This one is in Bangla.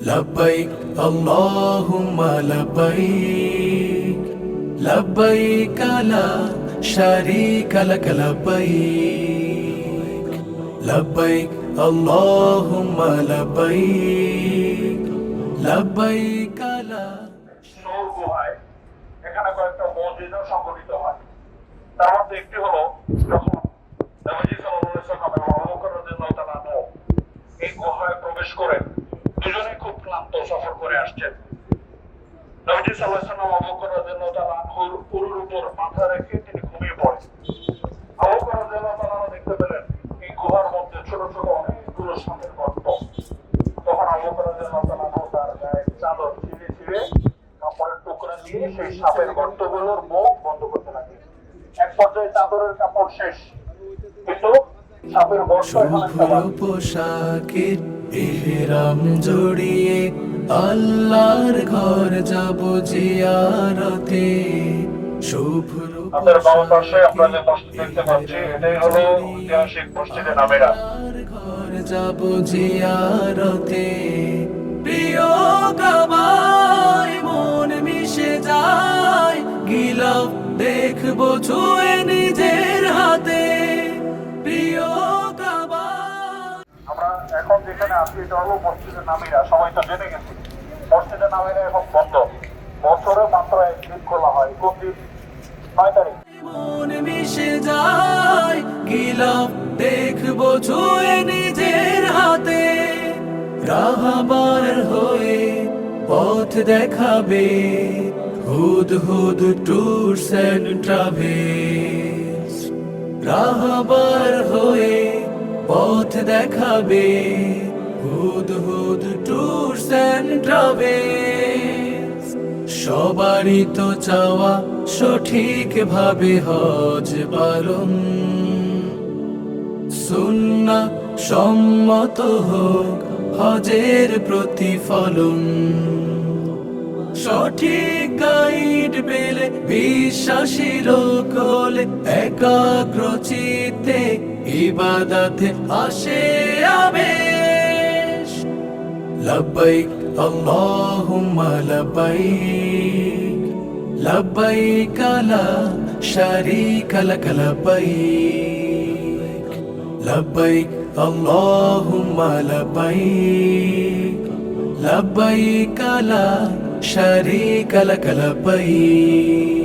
لبيك اللهم لبيك لبيك لا شريك لك لبيك لبيك اللهم لبيك لبيك لا নূর গুহায় এখানে কয়েকটা মসজিদও সংগঠিত হয়। তার মধ্যে একটি হলো যখন নবীজি সাল্লাল্লাহু আলাইহি ওয়াসাল্লাম এবং আবু বকর রাদিয়াল্লাহু তাআলা আনহু এই গুহায় প্রবেশ করে দুজনেই খুব ক্লান্ত সফর করে আসছেন। নবীজি সাল্লাল্লাহু আলাইহি ওয়াসাল্লাম আবু বকর রাদিয়াল্লাহু তাআলা আনহুর উরুর উপর মাথা রেখে তিনি ঘুমিয়ে পড়েন। আবু বকর রাদিয়াল্লাহু তাআলা দেখতে পেলেন এই গুহার মধ্যে ছোট ছোট অনেকগুলো সাপের গর্ত। তখন আবু বকর রাদিয়াল্লাহু তাআলা আনহু তার গায়ের চাদর ছিঁড়ে ছিঁড়ে কাপড়ের টুকরা দিয়ে সেই সাপের গর্তগুলোর মুখ বন্ধ করতে লাগলেন। এক পর্যায়ে চাদরের কাপড় শেষ, কিন্তু সাপের গর্ত এখন একটা শুভ্র পোশাকের ইহরাম জড়িয়ে আল্লাহর ঘর যাব জিয়ারতে শুভ্র আমাদের বাম পাশে আপনারা যে মসজিদ দেখতে পাচ্ছি এটাই হলো ঐতিহাসিক মসজিদে নামেরা। ঘর যাব জিয়ারতে প্রিয় কাবায় মন মিশে যায় গিলাফ দেখবো ছুঁয়ে নিজের হাতে প্রিয় কাবায়। আমরা এখন যেখানে আছি এটা হলো মসজিদে নামেরা, সবাই তো জেনে গেছি। মসজিদে নামেরা এখন বন্ধ, বছরে মাত্র একদিন খোলা হয়। কোন দিন? 9 তারিখ। মন মিশে যায় গিলাফ দেখবো ছুঁয়ে নিজের হাতে রাহবার হয়ে পথ দেখাবে হুদ হুদ ট্যুরস এন্ড ট্রাভেলস রাহবার হয়ে পথ দেখাবে হুদ হুদ ট্যুরস এন্ড ট্রাভেলস সবারই তো চাওয়া সঠিক ভাবে হজ পালন সুন্নাহ সম্মত হোক হজের প্রতিফলন সঠিক গাইড পেলে বিশ্বাসী লোক হলে একাগ্র চিত্তে ইবাদতে আসে আবেশ লব্বাইক আল্লাহুম্মা লব্বাইক লব্বাইক লা শারীকা লাক লব্বাইক লব্বাইক আল্লাহুম্মা লব্বাইক লব্বাইক লা শারীকা লাক লব্বাইক